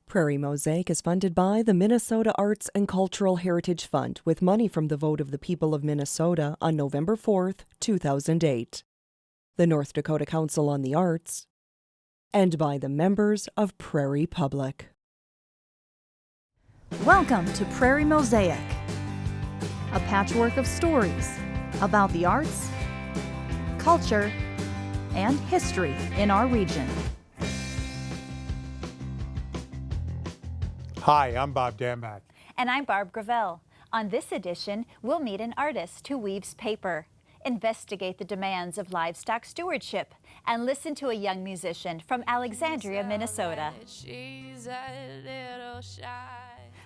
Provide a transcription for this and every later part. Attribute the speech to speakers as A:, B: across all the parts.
A: Prairie Mosaic is funded by the Minnesota Arts and Cultural Heritage Fund with money from the vote of the people of Minnesota on November 4th, 2008, the North Dakota Council on the Arts, and by the members of Prairie Public.
B: Welcome to Prairie Mosaic, a patchwork of stories about the arts, culture, and history in our region.
C: Hi, I'm Bob Damback.
D: And I'm Barb Gravel. On this edition, we'll meet an artist who weaves paper, investigate the demands of livestock stewardship, and listen to a young musician from Alexandria, Minnesota.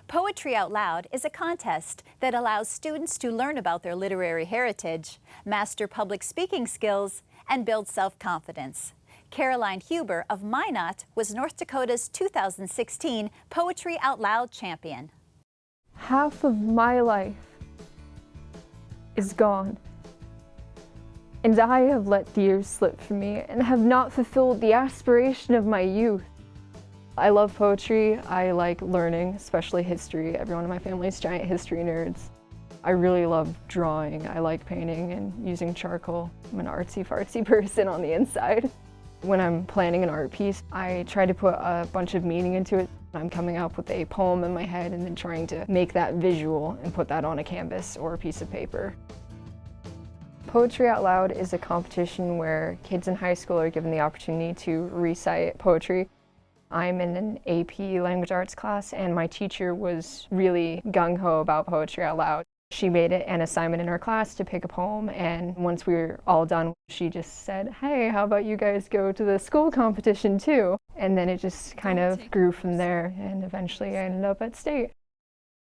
D: Poetry Out Loud is a contest that allows students to learn about their literary heritage, master public speaking skills, and build self-confidence. Caroline Huber of Minot was North Dakota's 2016 Poetry Out Loud champion.
E: Half of my life is gone, and I have let the years slip from me and have not fulfilled the aspiration of my youth. I love poetry. I like learning, especially history. Everyone in my family is giant history nerds. I really love drawing. I like painting and using charcoal. I'm an artsy-fartsy person on the inside. When I'm planning an art piece, I try to put a bunch of meaning into it. I'm coming up with a poem in my head and then trying to make that visual and put that on a canvas or a piece of paper. Poetry Out Loud is a competition where kids in high school are given the opportunity to recite poetry. I'm in an AP language arts class, and my teacher was really gung-ho about Poetry Out Loud. She made it an assignment in our class to pick a poem, and once we were all done, she just said, "Hey, how about you guys go to the school competition too?" And then it just kind of grew from there, and eventually I ended up at state.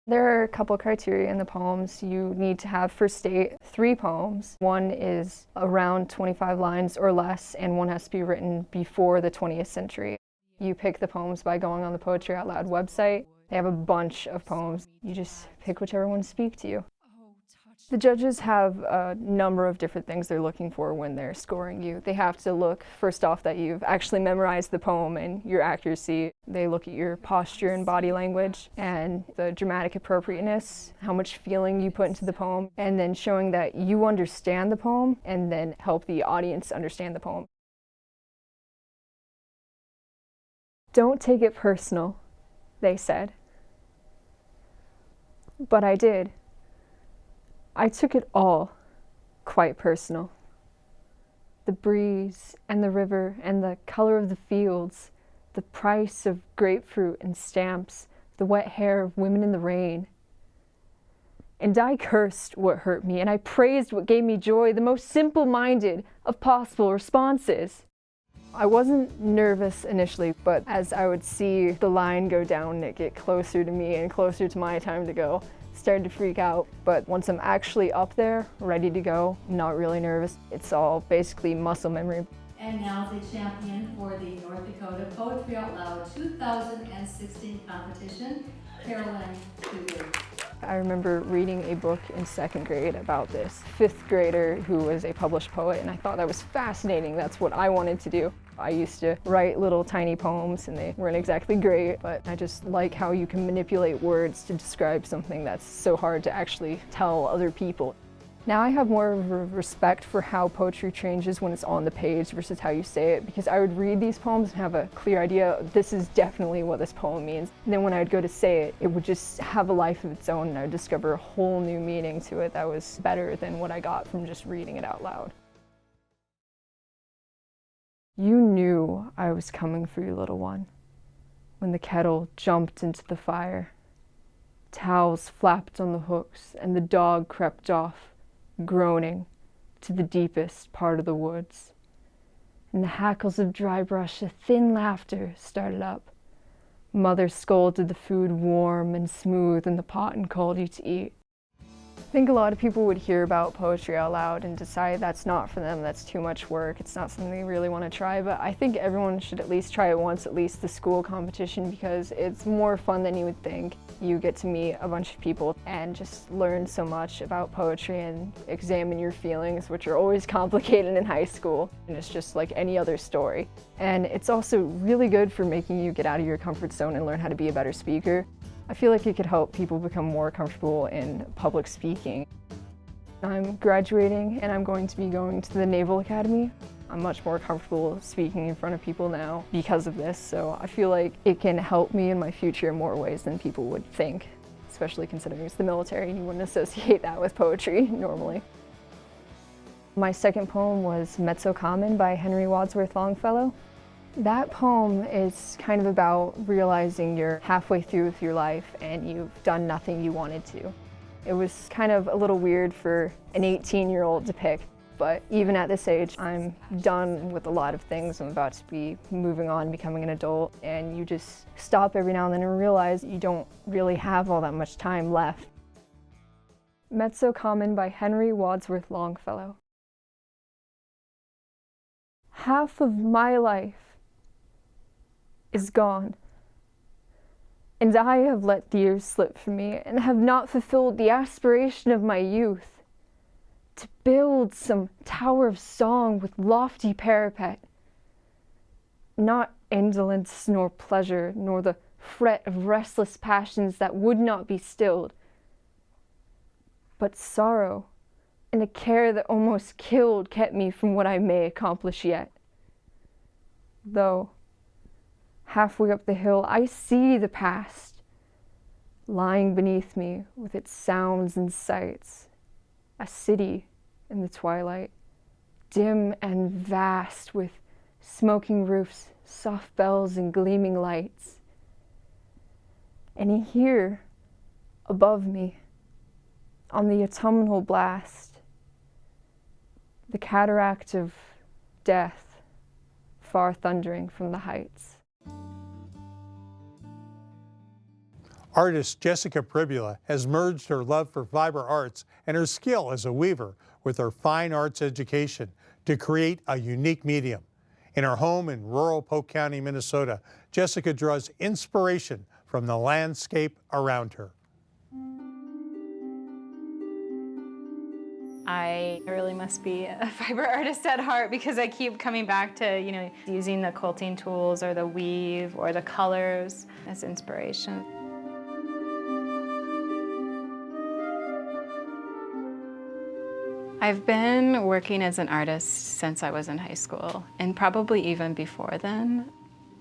E: There are a couple criteria in the poems. You need to have for state 3 poems. One is around 25 lines or less, and one has to be written before the 20th century. You pick the poems by going on the Poetry Out Loud website. They have a bunch of poems. You just pick whichever ones speak to you. The judges have a number of different things they're looking for when they're scoring you. They have to look, first off, that you've actually memorized the poem and your accuracy. They look at your posture and body language and the dramatic appropriateness, how much feeling you put into the poem, and then showing that you understand the poem and then help the audience understand the poem. "Don't take it personal," they said. But I did. I took it all quite personal. The breeze and the river and the color of the fields, the price of grapefruit and stamps, the wet hair of women in the rain. And I cursed what hurt me, and I praised what gave me joy, the most simple-minded of possible responses. I wasn't nervous initially, but as I would see the line go down and it get closer to me and closer to my time to go, started to freak out. But once I'm actually up there, ready to go, I'm not really nervous. It's all basically muscle memory.
F: And now the champion for the North Dakota Poetry Out Loud 2016 competition, Caroline Huber.
E: I remember reading a book in 2nd grade about this 5th grader who was a published poet, and I thought that was fascinating. That's what I wanted to do. I used to write little tiny poems, and they weren't exactly great, but I just like how you can manipulate words to describe something that's so hard to actually tell other people. Now I have more of a respect for how poetry changes when it's on the page versus how you say it, because I would read these poems and have a clear idea, this is definitely what this poem means. And then when I would go to say it, it would just have a life of its own, and I would discover a whole new meaning to it that was better than what I got from just reading it out loud. You knew I was coming for you, little one, when the kettle jumped into the fire. Towels flapped on the hooks, and the dog crept off, groaning, to the deepest part of the woods. In the hackles of dry brush, a thin laughter started up. Mother scolded the food warm and smooth in the pot and called you to eat. I think a lot of people would hear about poetry out loud and decide that's not for them, that's too much work, it's not something they really want to try, but I think everyone should at least try it once, at least the school competition, because it's more fun than you would think. You get to meet a bunch of people and just learn so much about poetry and examine your feelings, which are always complicated in high school, and it's just like any other story. And it's also really good for making you get out of your comfort zone and learn how to be a better speaker. I feel like it could help people become more comfortable in public speaking. I'm graduating and I'm going to be going to the Naval Academy. I'm much more comfortable speaking in front of people now because of this, so I feel like it can help me in my future in more ways than people would think, especially considering it's the military and you wouldn't associate that with poetry normally. My second poem was Mezzo Common by Henry Wadsworth Longfellow. That poem is kind of about realizing you're halfway through with your life and you've done nothing you wanted to. It was kind of a little weird for an 18-year-old to pick, but even at this age, I'm done with a lot of things. I'm about to be moving on, becoming an adult, and you just stop every now and then and realize you don't really have all that much time left. Mezzo Common by Henry Wadsworth Longfellow. Half of my life is gone, and I have let the years slip from me and have not fulfilled the aspiration of my youth to build some tower of song with lofty parapet, not indolence nor pleasure nor the fret of restless passions that would not be stilled, but sorrow and a care that almost killed kept me from what I may accomplish yet. Though halfway up the hill, I see the past lying beneath me with its sounds and sights, a city in the twilight, dim and vast with smoking roofs, soft bells, and gleaming lights. And here, above me, on the autumnal blast, the cataract of death, far thundering from the heights.
C: Artist Jessica Pribula has merged her love for fiber arts and her skill as a weaver with her fine arts education to create a unique medium. In her home in rural Polk County, Minnesota, Jessica draws inspiration from the landscape around her.
G: I really must be a fiber artist at heart because I keep coming back to, using the quilting tools or the weave or the colors as inspiration. I've been working as an artist since I was in high school, and probably even before then.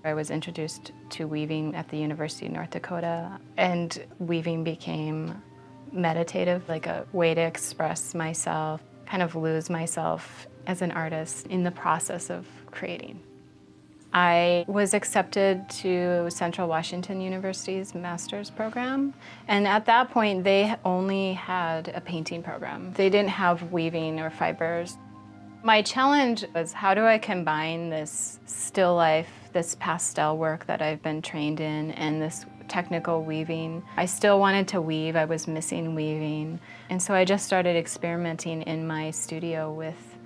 G: I was introduced to weaving at the University of North Dakota, and weaving became meditative, like a way to express myself, kind of lose myself as an artist in the process of creating. I was accepted to Central Washington University's master's program, and at that point they only had a painting program. They didn't have weaving or fibers. My challenge was, how do I combine this still life, this pastel work that I've been trained in, and this technical weaving? I still wanted to weave, I was missing weaving, and so I just started experimenting in my studio with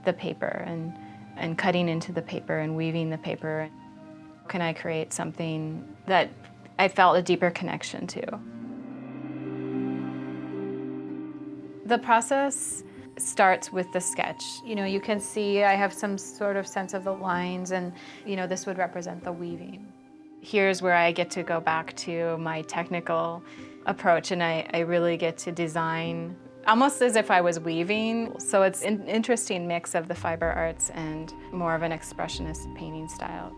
G: the paper and cutting into the paper and weaving the paper. Can I create something that I felt a deeper connection to? The process starts with the sketch. You can see I have some sort of sense of the lines, and this would represent the weaving. Here's where I get to go back to my technical approach, and I really get to design almost as if I was weaving. So it's an interesting mix of the fiber arts and more of an expressionist painting style.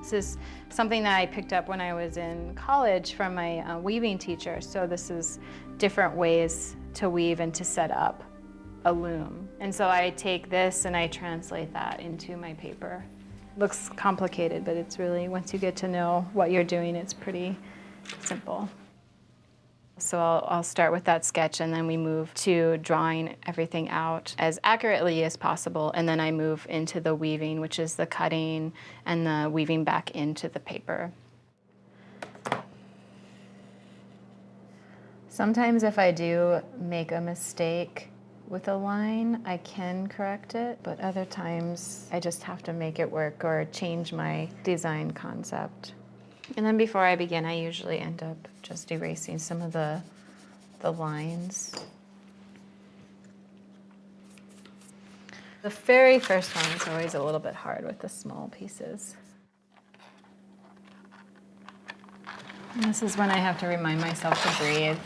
G: This is something that I picked up when I was in college from my weaving teacher. So this is different ways to weave and to set up a loom. And so I take this and I translate that into my paper. Looks complicated, but it's really, once you get to know what you're doing, it's pretty simple. So I'll start with that sketch, and then we move to drawing everything out as accurately as possible, and then I move into the weaving, which is the cutting and the weaving back into the paper. Sometimes if I do make a mistake with a line, I can correct it, but other times I just have to make it work or change my design concept. And then before I begin, I usually end up just erasing some of the lines. The very first one is always a little bit hard with the small pieces. And this is when I have to remind myself to breathe.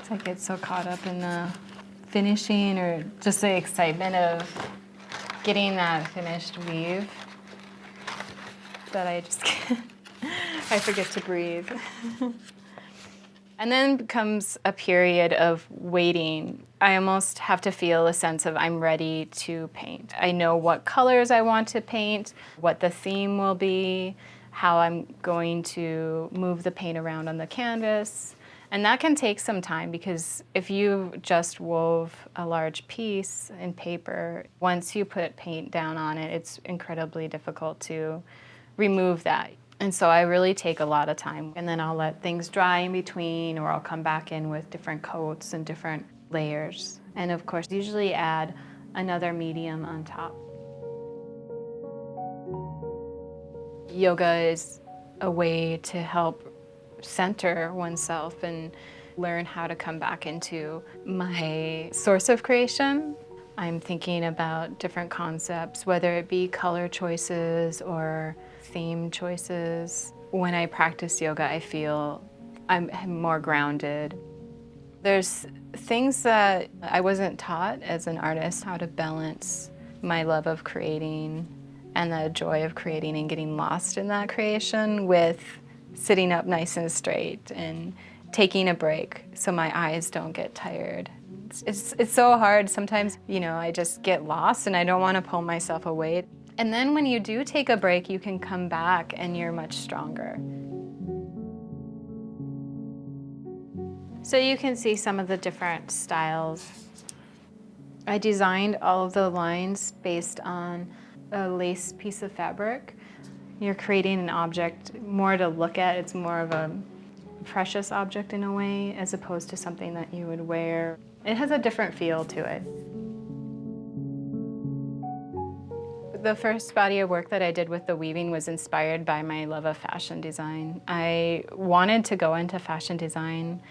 G: I get so caught up in the finishing or just the excitement of getting that finished weave that I just can't, I forget to breathe. And then comes a period of waiting. I almost have to feel a sense of I'm ready to paint. I know what colors I want to paint, what the theme will be, how I'm going to move the paint around on the canvas. And that can take some time because if you just wove a large piece in paper, once you put paint down on it, it's incredibly difficult to remove that. And so I really take a lot of time, and then I'll let things dry in between, or I'll come back in with different coats and different layers. And of course, usually add another medium on top. Yoga is a way to help center oneself and learn how to come back into my source of creation. I'm thinking about different concepts, whether it be color choices or theme choices. When I practice yoga, I feel I'm more grounded. There's things that I wasn't taught as an artist, how to balance my love of creating and the joy of creating and getting lost in that creation with sitting up nice and straight and taking a break so my eyes don't get tired. It's so hard. Sometimes, I just get lost and I don't want to pull myself away. And then when you do take a break, you can come back and you're much stronger. So you can see some of the different styles. I designed all of the lines based on a lace piece of fabric. You're creating an object more to look at. It's more of a precious object in a way, as opposed to something that you would wear. It has a different feel to it. The first body of work that I did with the weaving was inspired by my love of fashion design. I wanted to go into fashion design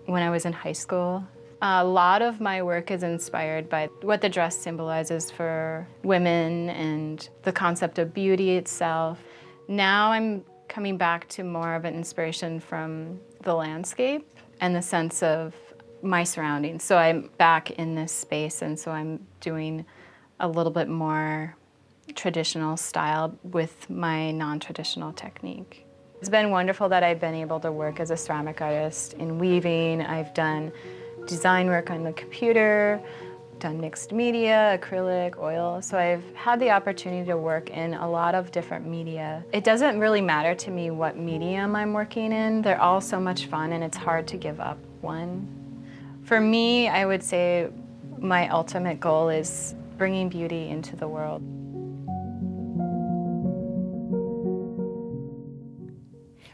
G: when I was in high school. A lot of my work is inspired by what the dress symbolizes for women and the concept of beauty itself. Now I'm coming back to more of an inspiration from the landscape and the sense of my surroundings. So I'm back in this space, and so I'm doing a little bit more traditional style with my non-traditional technique. It's been wonderful that I've been able to work as a ceramic artist in weaving. I've done design work on the computer, done mixed media, acrylic, oil. So I've had the opportunity to work in a lot of different media. It doesn't really matter to me what medium I'm working in. They're all so much fun, and it's hard to give up one. For me, I would say my ultimate goal is bringing beauty into the world.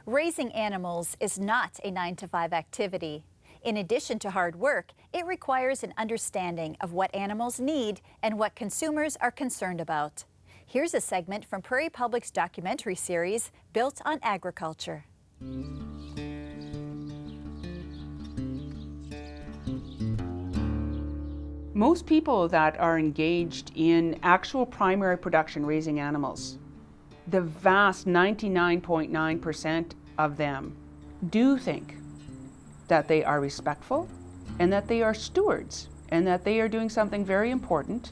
D: Raising animals is not a 9-to-5 activity. In addition to hard work, it requires an understanding of what animals need and what consumers are concerned about. Here's a segment from Prairie Public's documentary series, Built on Agriculture.
H: Most people that are engaged in actual primary production raising animals, the vast 99.9% of them do think that they are respectful and that they are stewards and that they are doing something very important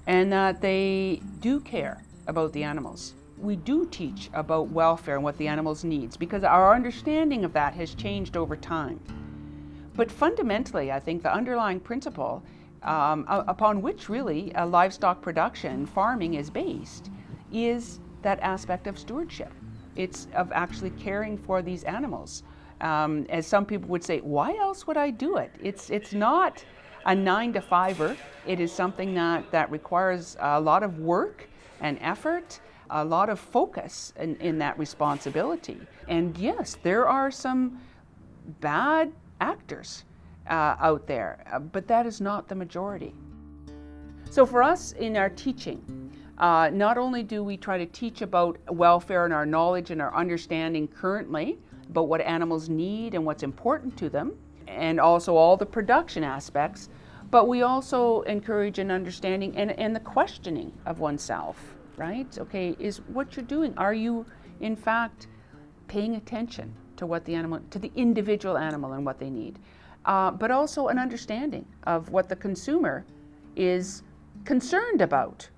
H: and that they do care about the animals. We do teach about welfare and what the animals needs because our understanding of that has changed over time. But fundamentally, I think the underlying principle upon which really livestock production, farming is based, is that aspect of stewardship. It's of actually caring for these animals. As some people would say, why else would I do it? It's not a 9-to-5er. It is something that requires a lot of work and effort, a lot of focus in that responsibility. And yes, there are some bad actors out there, but that is not the majority. So for us in our teaching, not only do we try to teach about welfare and our knowledge and our understanding currently about what animals need and what's important to them, and also all the production aspects, but we also encourage an understanding and the questioning of oneself, right? Okay, is what you're doing, are you in fact paying attention to what the animal, to the individual animal and what they need? But also an understanding of what the consumer is concerned about.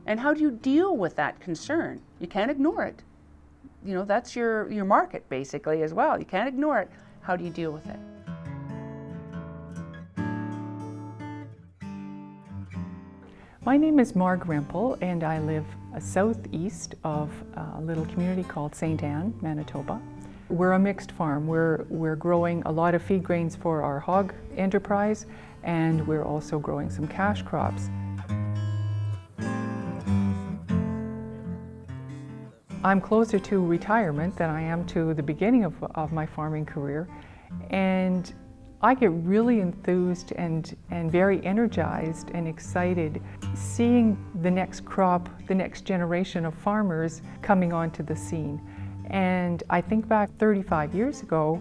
H: And how do you deal with that concern? You can't ignore it. You know, that's your market basically as well. You can't ignore it. How do you deal with it?
I: My name is Marg Rempel, and I live southeast of a little community called St. Anne, Manitoba. We're a mixed farm. We're growing a lot of feed grains for our hog enterprise, and we're also growing some cash crops. I'm closer to retirement than I am to the beginning of my farming career, and I get really enthused and very energized and excited seeing the next crop, the next generation of farmers coming onto the scene. And I think back 35 years ago,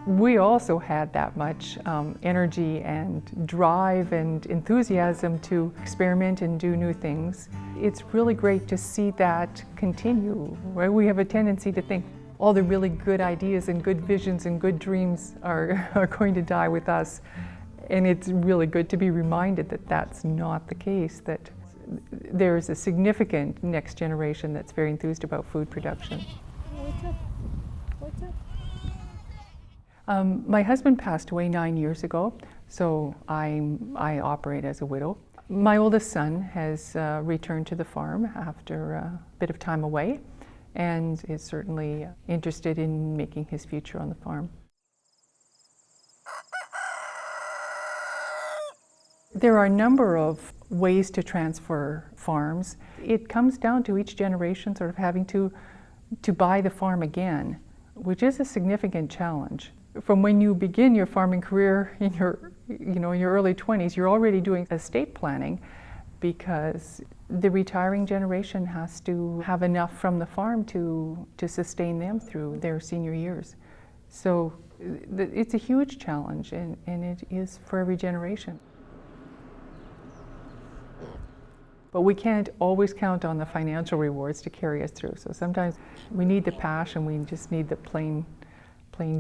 I: we also had that much energy and drive and enthusiasm to experiment and do new things. It's really great to see that continue, right? We have a tendency to think all the really good ideas and good visions and good dreams are going to die with us. And it's really good to be reminded that that's not the case, that there's a significant next generation that's very enthused about food production. What's up? My husband passed away 9 years ago, so I operate as a widow. My oldest son has returned to the farm after a bit of time away, and is certainly interested in making his future on the farm. There are a number of ways to transfer farms. It comes down to each generation sort of having to buy the farm again, which is a significant challenge. From when you begin your farming career in your early 20s, you're already doing estate planning, because the retiring generation has to have enough from the farm to sustain them through their senior years. So it's a huge challenge, and it is for every generation. But we can't always count on the financial rewards to carry us through. So sometimes we need the passion, we just need the plain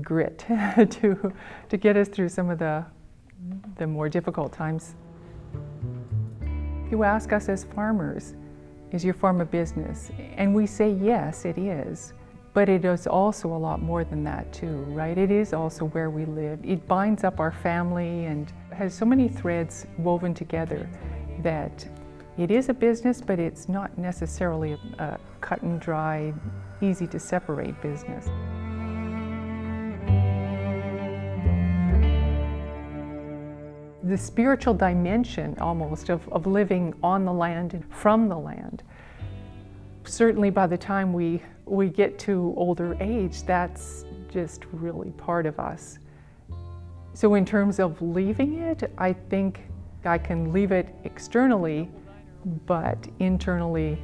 I: grit to get us through some of the more difficult times. You ask us as farmers, is your farm a business? And we say yes, it is. But it is also a lot more than that too, right? It is also where we live. It binds up our family and has so many threads woven together that it is a business, but it's not necessarily a cut and dry, easy to separate business. The spiritual dimension almost of living on the land and from the land. Certainly by the time we get to older age, that's just really part of us. So in terms of leaving it, I think I can leave it externally, but internally,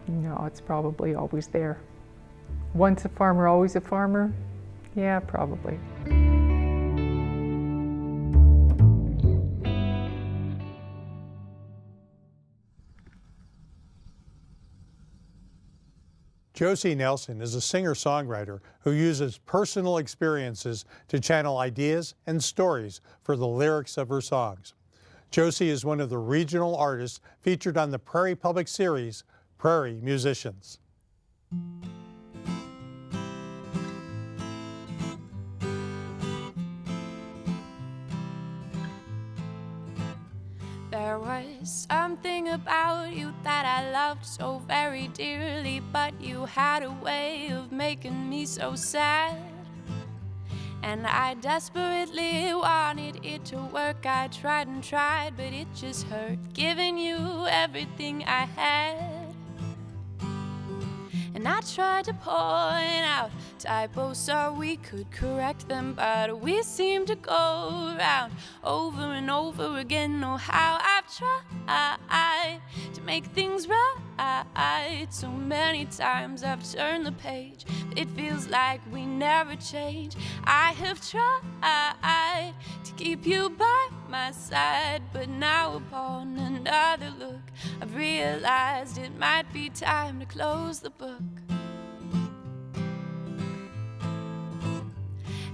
I: no, it's probably always there. Once a farmer, always a farmer? Yeah, probably.
C: Josie Nelson is a singer-songwriter who uses personal experiences to channel ideas and stories for the lyrics of her songs. Josie is one of the regional artists featured on the Prairie Public series, Prairie Musicians.
J: There was something about you that I loved so very dearly, but you had a way of making me so sad. And I desperately wanted it to work. I tried and tried, but it just hurt, giving you everything I had. And I tried to point out typos so we could correct them, but we seem to go around over and over again. Oh, how I've tried to make things right. So many times I've turned the page, but it feels like we never change. I have tried to keep you by my side, but now upon another look, I've realized it might be time to close the book.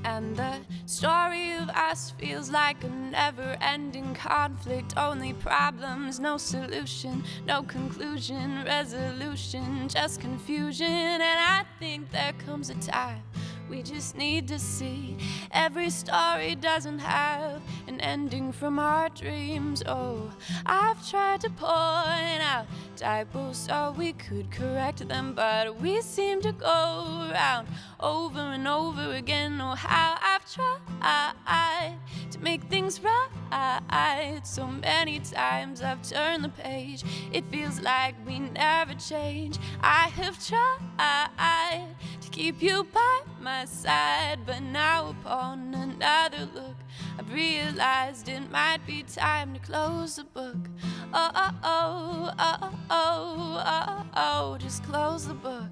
J: And the story of us feels like a never-ending conflict. Only problems, no solution, no conclusion, resolution, just confusion. And I think there comes a time we just need to see every story doesn't have an ending from our dreams. Oh, I've tried to point out typos so we could correct them, but we seem to go around over and over again. Oh, how I've tried to make things right. So many times I've turned the page, it feels like we never change. I have tried to keep you by my side, but now upon another look, I've realized it might be time to close the book. Oh, oh, oh, oh, oh, oh, oh, just close the book.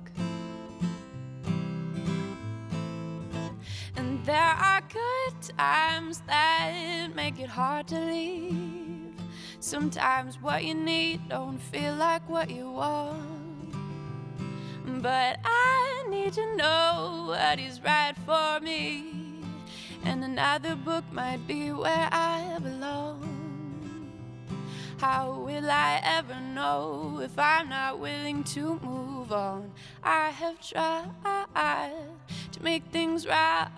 J: And there are good times that make it hard to leave. Sometimes what you need don't feel like what you want, but I need to know what is right for me, and another book might be where I belong. How will I ever know if I'm not willing to move on? I have tried to make things right.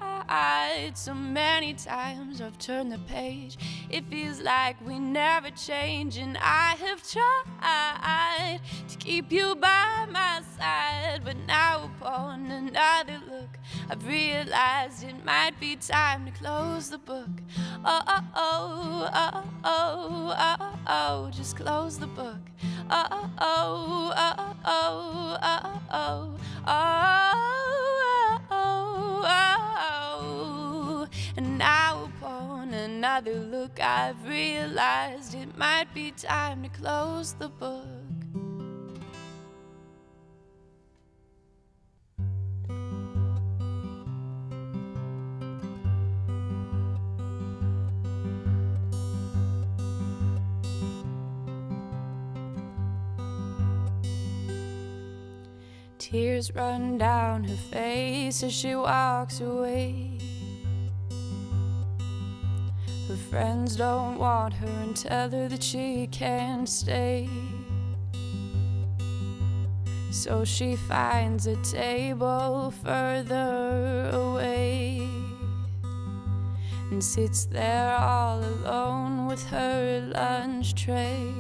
J: So many times I've turned the page, it feels like we never change. And I have tried to keep you by my side, but now upon another look, I've realized it might be time to close the book. Oh, oh, oh, oh, oh, oh, oh, just close the book. Oh, oh, oh, oh, oh, oh, oh, oh, oh, oh. And now upon another look, I've realized it might be time to close the book. Tears run down her face as she walks away. Her friends don't want her and tell her that she can't stay. So she finds a table further away and sits there all alone with her lunch tray.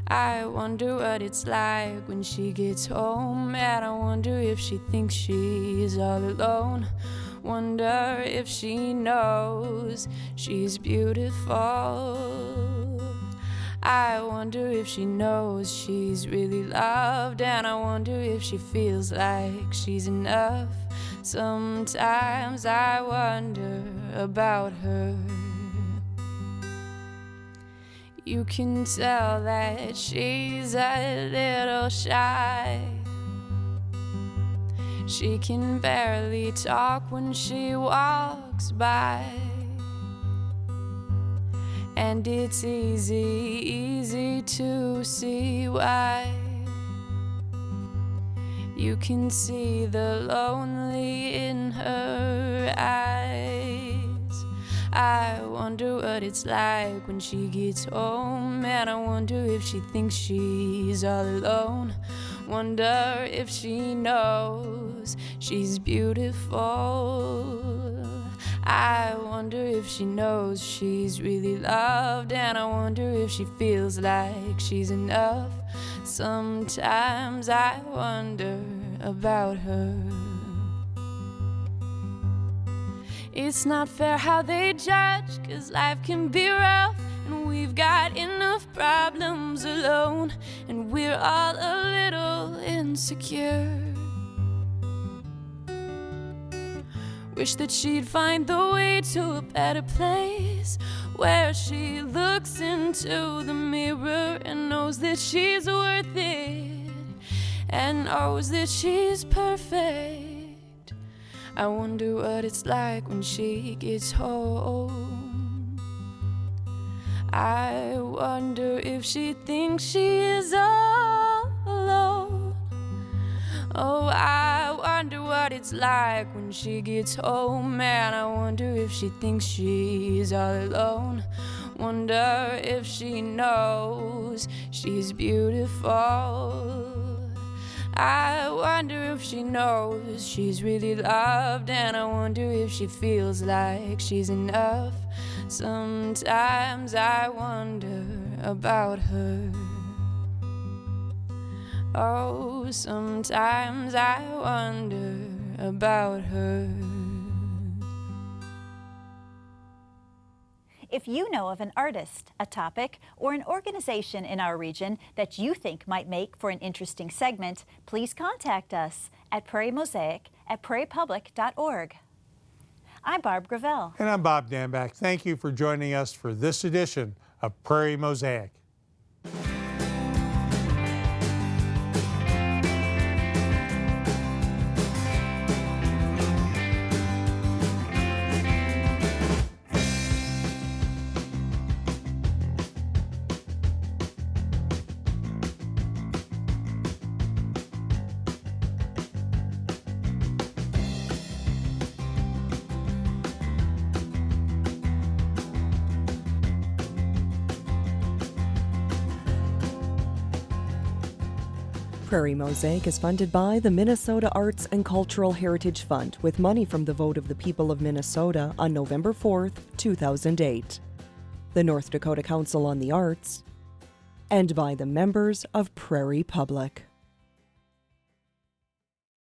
J: I wonder what it's like when she gets home, and I wonder if she thinks she's all alone. Wonder if she knows she's beautiful. I wonder if she knows she's really loved, and I wonder if she feels like she's enough. Sometimes I wonder about her. You can tell that she's a little shy. She can barely talk when she walks by, and it's easy to see why. You can see the lonely in her eyes. I wonder what it's like when she gets home, and I wonder if she thinks she's all alone. Wonder if she knows she's beautiful. I wonder if she knows she's really loved, and I wonder if she feels like she's enough. Sometimes I wonder about her. It's not fair how they judge, 'cause life can be rough, and we've got enough problems alone, and we're all a little insecure. Wish that she'd find the way to a better place, where she looks into the mirror and knows that she's worth it, and knows that she's perfect. I wonder what it's like when she gets home. I wonder if she thinks she is all alone. Oh, I wonder what it's like when she gets home, man. I wonder if she thinks she's all alone. Wonder if she knows she's beautiful. I wonder if she knows she's really loved, and I wonder if she feels like she's enough. Sometimes I wonder about her. Oh, sometimes I wonder about her.
D: If you know of an artist, a topic, or an organization in our region that you think might make for an interesting segment, please contact us at Prairie Mosaic at prairiepublic.org. I'm Barb Gravel.
C: And I'm Bob Danback. Thank you for joining us for this edition of Prairie Mosaic.
A: Prairie Mosaic is funded by the Minnesota Arts and Cultural Heritage Fund with money from the vote of the people of Minnesota on November 4th, 2008, the North Dakota Council on the Arts, and by the members of Prairie Public.